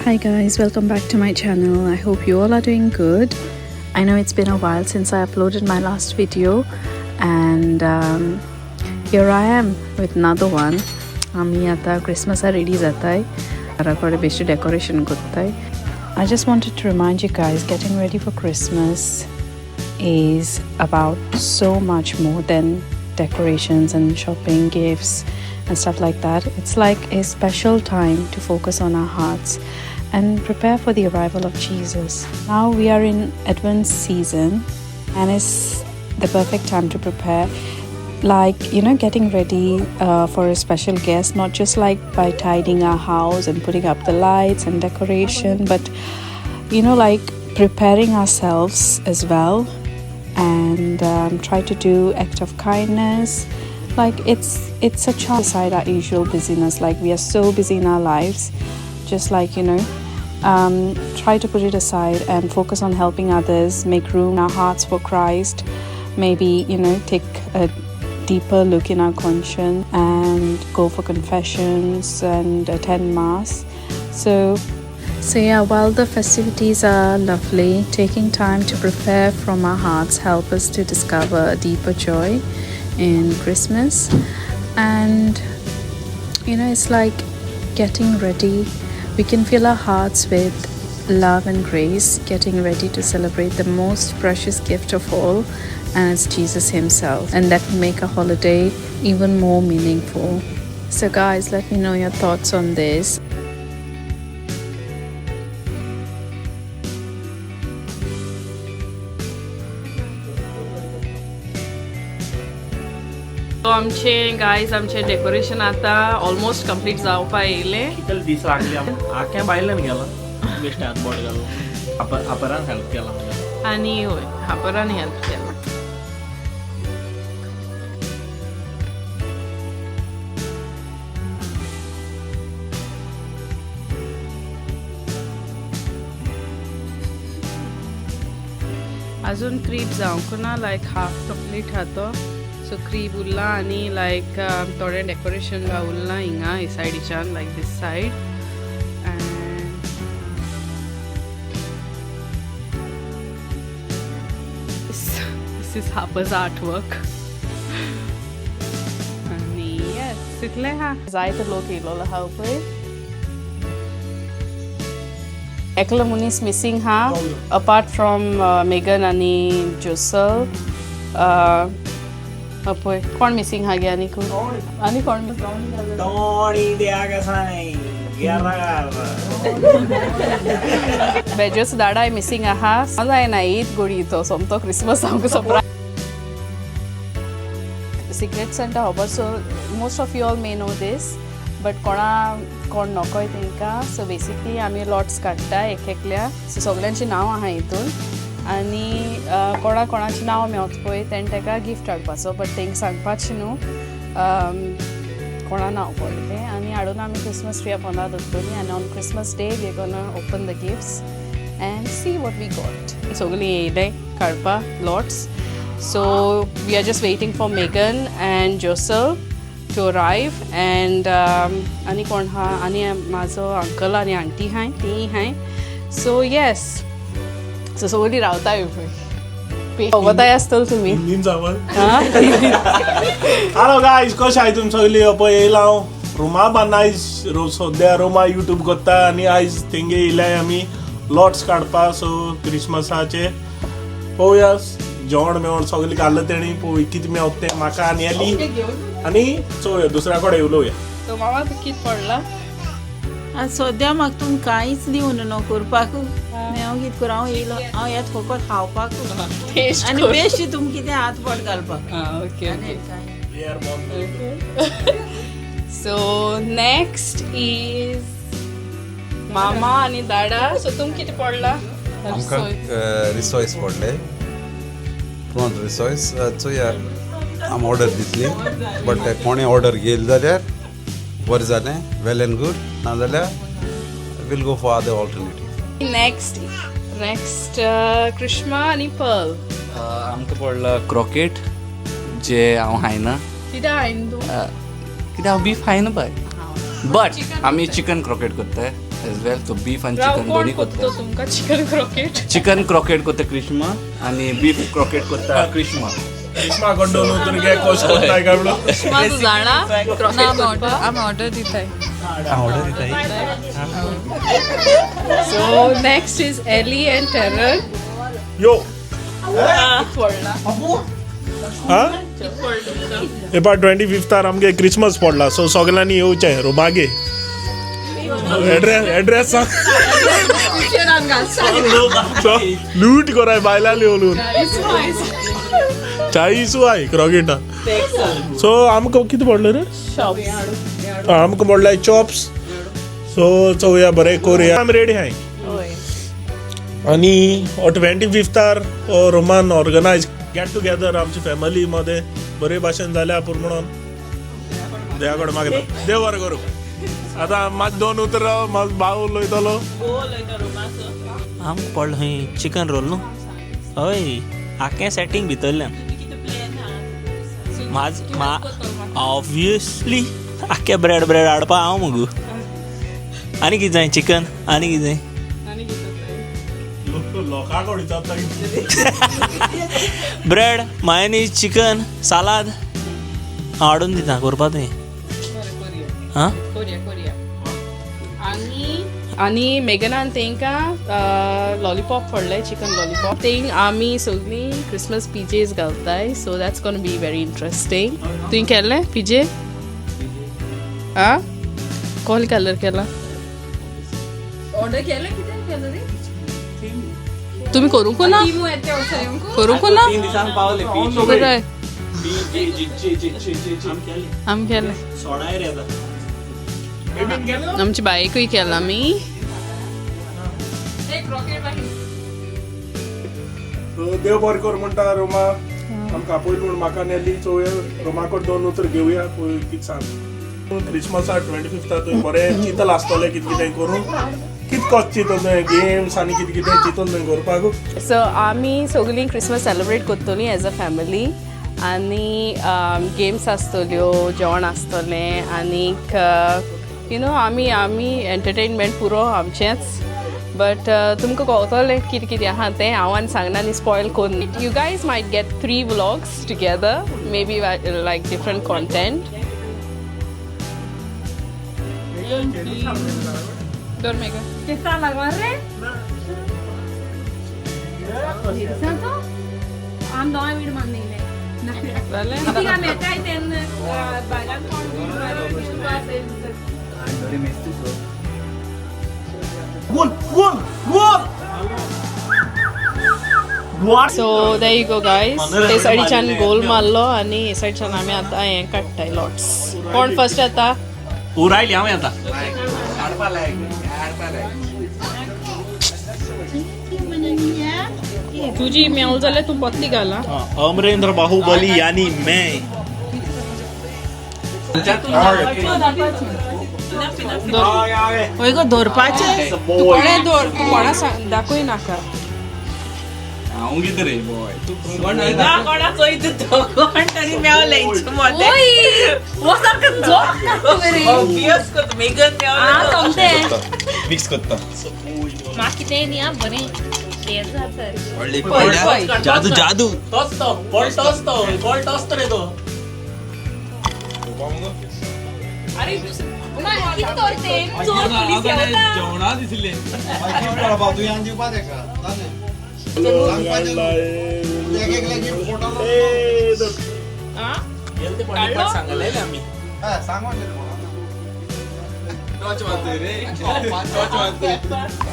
Hi guys, welcome back to my channel. I hope you all are doing good. I know it's been a while since I uploaded my last video, and here I am with another one. Ami ata Christmas ready jatai. Arakore beshi decoration kortai. I just wanted to remind you guys, getting ready for Christmas is about so much more than decorations and shopping, gifts and stuff like that. It's like a special time to focus on our hearts and prepare for the arrival of Jesus. Now we are in Advent season, and it's the perfect time to prepare, like, getting ready for a special guest, not just like by tidying our house and putting up the lights and decoration, but like preparing ourselves as well, and try to do act of kindness. Like it's a chance beside our usual busyness. Like we are so busy in our lives, just like try to put it aside and focus on helping others, make room in our hearts for Christ. Maybe take a deeper look in our conscience and go for confessions and attend mass. So yeah, while the festivities are lovely, taking time to prepare from our hearts help us to discover a deeper joy in Christmas. And it's like getting ready. We can fill our hearts with love and grace, getting ready to celebrate the most precious gift of all, and it's Jesus himself, and that will make a holiday even more meaningful. So guys, let me know your thoughts on this. So आमचे decoration आता almost complete जावपा येयले. कितले दीस लागले आख्या बायलान गेला बेश्ट्याक बोट घालो आपरान help केला आनी होय हापरान हेल्प केला. अजून क्रीप जावंक ना, लायक हाफ कंप्लीट हा तो. सो क्रीब उरला आनी लायक थोडे डेकोरेशन बा उरला हिंगा हे सायडीच्यान, like this side. And this is Harper's artwork. आनी येस इतले हा जायते लोक येयलोलो हा पळय. एकलो मनीस मिसींग हा अपार्ट फ्रॉम मेगन आनी जोसल. पळय कोण मिसींग हा गे आनी कोण टोणी द्या कसाय बेजोस दाडाय मिसींग आहा. जायना ईद गोडी तो सोमतो क्रिसमस आमकां सरप्रायज. सिक्रेट सेंटा होबो. So most of you all may know this, but कोण नकोय तेंकां. सो बेसिकली आमी लॉट्स काडटा एक एकल्या. सो सगळ्यांची नांव आहा हितून, आनी कोणाची नांव मेवता पळय तेणें ताका गिफ्ट हाडपाचो, बट तेंकां सांगपाचें न्हू कोणा नांव पडलें तें. आनी हाडून आमी क्रिसमस ट्री पोंदा दवरतलीं, आनी on Christmas day we are gonna open the gifts and see what we got. सगळीं येयले काडपा lots. So we are just waiting for Megan and Josel to arrive. And आनी कोण हा, आनी म्हाजो अंकल आनी आंटी हाय, तीं हाय. सो येस, सो सगळीं रावताय पळोवताय आसतल तुमी. हॅलो गायज, कशें आहाय तुमी सगळीं? पळय येयला हांव रोमा बांदा. आयज सद्या रोमा यूट्यूब करता, आनी आयज तेंगे येयल्याय आमी लॉट्स काडपा. सो क्रिसमसाचे पळोवया जेवण मेवण सगळें घाल्लें तेणी. पळय कितें मेवता तें म्हाका आनी एली, आनी चोवया दुसऱ्या कडेन उलोवया. सो मामा तूं कितें पडला? आज सद्या म्हाका तुमकां कांयच दिवन न्हू करपाक. हांव कितें करूं, हांव येयलो, हांव येत फकत खावपाक आनी बेश्टी तुमकां कितें हात बोट घालपाक. ओके सो नेक्स्ट इज मामा आनी दादा. सो तुमकां कितें पडला? आमकां रिसॉयस पडले, प्रॉन रिसॉयस. चोया आमी ऑर्डर दितली, बट कोणें ऑर्डर घेतली जाल्यार बरें जालें, वेल एंड गूड. नाजाल्यार we'll go for other alternative. Next Krishna आनी पर्ल. आमकां पडला क्रॉकेट, जे हांव खायना. कित्याक हायना तूं? कित्याक हांव बीफ खायना बाय, बट आमी चिकन क्रॉकेट करताय. एज वेल सो बीफ आनी चिकन दोन्ही करता तुमका चिकन क्रॉकेट चिकन क्रॉकेट करता क्रिस्मा आणि बीफ क्रॉकेट करता क्रिस्मा क्रिस्मा कडून उतर घे कोश करताय का म्हणून तू जाणा आम्ही ऑर्डर दिताय सो नेक्स्ट इज एली अँड टेरर यो हा हे पा 25th आमगे क्रिसमस पडला सो सगळ्यांनी येवचें रुमागे एड्रेस सांग लूट कराय बायलांनी उलोवन चाळीसू आय क्रॉकेटा सो आमकां कितें पडलें रे आमकां पडलाय चॉप्स सो चवया बरें कोरया आमी रेडी आहाय आणि 25th रोमान ऑर्गनायज गेट टुगेदर आमची फॅमिली मध्ये बरे भाशेन जाल्या पूण म्हणून देवा कडेन मागता देव बरें करूं आतां मात दोन उतर म्हाजो भाव उलयतलो आमकां पडलो खंय चिकन रोल न्हू हय आख्खें सेटींग भितरल्यान ऑब्वियसली आख्खें ब्रेड हाडपा हांव मुगो आनी कितें जाय चिकन आनी कितें जाय ब्रेड मायोनीज चिकन सालाद हाडून दिता करपा तुवें हां आणि मेगनान तेंकां लॉलीपॉप पडले चिकन लॉलीपॉप तेंक आमी सगळीं क्रिसमस पीजेस घालताय so that's gonna be very interesting तुवें केल्ले पीजे आं कोल कलर केला ऑर्डर केले कितें केलं रे तुम्ही करूंक ना करूंक ना 3 दिसांक पावले बरें आमी केले सोडाय रे आतां आमची बायकूय केला मी देव बरें कर म्हणटा रोमा आमकां पयलीं म्हूण म्हाका नेली सो रोमा कडेन दोन उतर घेवया पळय कितें सांग क्रिसमसा 25th तुवें बरें चिंतल आसतलें कितें कितें करूं कितें कशें चिंतल गेम्स आनी कितें कितें चिंतून तुवें करपाक सो आमी सगळीं क्रिसमस सेलिब्रेट करतलीं एज अ फॅमिली आनी गेम्स आसतल्यो जेवण आसतलें आनीक यू नो आमी एंटरटेनमेंट पुरो आमचेंच बट तुमकां कळटलें कितें कितें आहा तें हांव आनी सांगना आनी स्पॉयल कोन्न you guys might get 3 vlogs together may be like different content Dor mega. ¿Qué está la barre? ¿Santo? I'm not even money. Vale. Diga me cae ten bailan con So there you go guys. ते साइडीच्यान गोल मारलो आणि हे साइडच्यान आमी आतां हें काडटाय lots कोण first येता उरायली हांव येता तुझी मेव जाल्यार तूं पत्ती घाला अमरेंद्र बाहुबली यानी मैं होय गो धरपाचे तू कोणे दवर तू कोणा सांग दाखोय नाका हांव कितें रे बॉय तू कोणाचो इतलो कोण तरी मेवले मोटे ऑब्वियस को मेगन मेवले मिक्स करता जादू जादू तोच तो बॉल टॉस रे तो अरे जेवणा दिसले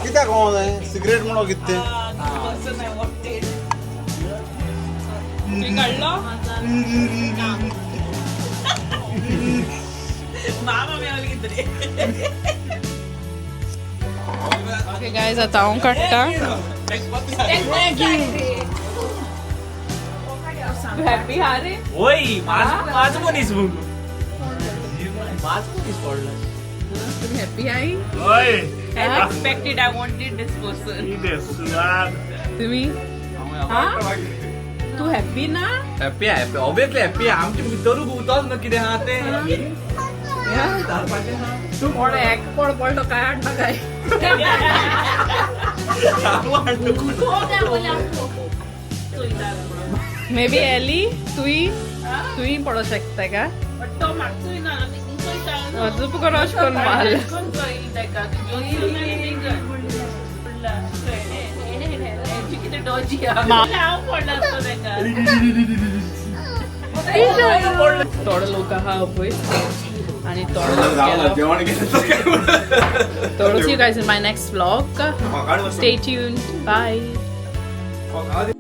कित्याक सिगरेट म्हणो कितें ओके गाइस आता हांव काडटा हॅपी हा रे ओय माझ मनीस पडला तुम्ही हॅपी आहे ओय expected I wanted this person तुम्ही तू हॅपी ना हॅपी आहे ऑब्वियसली हॅपी आहे आमच्या भितर उतरच ना कितें आहा तें पडतो काय हाडटा काय मे बी एली तुई पडो शकता का तुप रश करून माल थोडं लोक हा पळय आणि थोडं see you guys in my next vlog. Stay tuned. Bye.